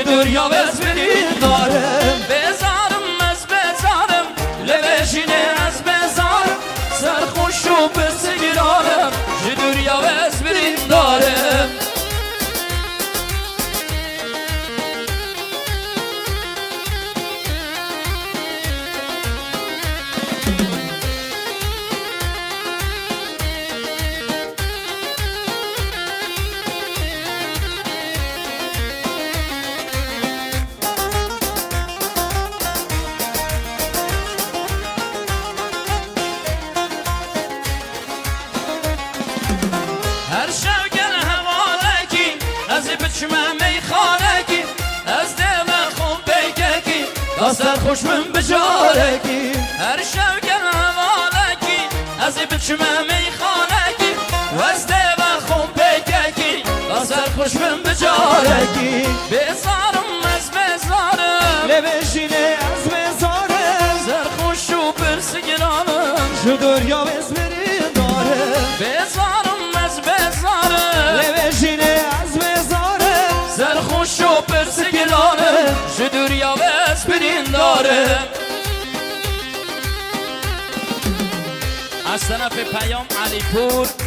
دنیا بس برین دارم بزارم از بزارم لبشینه از بزارم سرخوش و بسگرارم دنیا بس برین دارم هر شب گل هوالکی از بچمه میخانکی از دل خون بیگکی داستر خوش من بجارکی هر شب گل هوالکی از بچمه میخانکی از دل خون بیگکی داستر خوش من بجارکی بزارم از بزارم لبشینه از بزارم سرخوش و برسگرانم شو دریا بزمرین دارم بزارم از بزارم لبشینه از بزارم سرخوش و پرسگرانم شو دریا بس برین دارم از طرف پیام علی پور